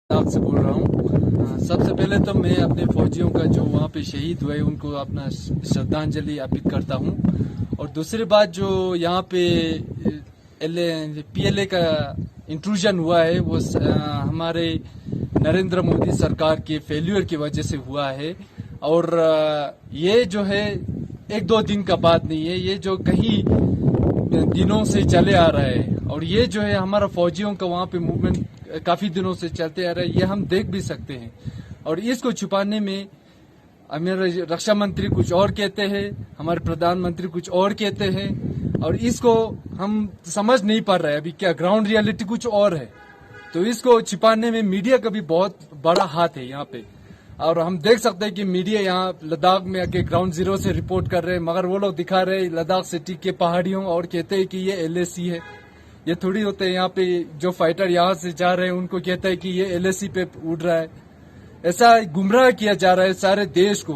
आपसे बोल रहा हूँ। सबसे पहले तो मैं अपने फौजियों का जो वहाँ पे शहीद हुए उनको अपना श्रद्धांजलि अर्पित करता हूँ। और दूसरी बात जो यहाँ पे पीएलए का इंट्रूजन हुआ है वो हमारे नरेंद्र मोदी सरकार के फेल्यूर की वजह से हुआ है। और ये जो है एक दो दिन का बात नहीं है, ये जो कई दिनों से चले आ रहा है। और ये जो है हमारा फौजियों का वहाँ पे मूवमेंट काफी दिनों से चलते आ रहा है, ये हम देख भी सकते हैं। और इसको छुपाने में हमारे रक्षा मंत्री कुछ और कहते हैं, हमारे प्रधानमंत्री कुछ और कहते हैं, और इसको हम समझ नहीं पा रहे हैं अभी क्या ग्राउंड रियलिटी कुछ और है। तो इसको छिपाने में मीडिया का भी बहुत बड़ा हाथ है यहाँ पे। और हम देख सकते हैं कि मीडिया यहाँ लद्दाख में आके ग्राउंड जीरो से रिपोर्ट कर रहे हैं, मगर वो लोग दिखा रहे हैं लद्दाख सिटी के पहाड़ियों और कहते हैं कि ये एलएसी है। ये थोड़ी होते हैं यहाँ पे जो फाइटर यहाँ से जा रहे हैं उनको कहता है कि ये एलएसी पे उड़ रहा है। ऐसा गुमराह किया जा रहा है सारे देश को।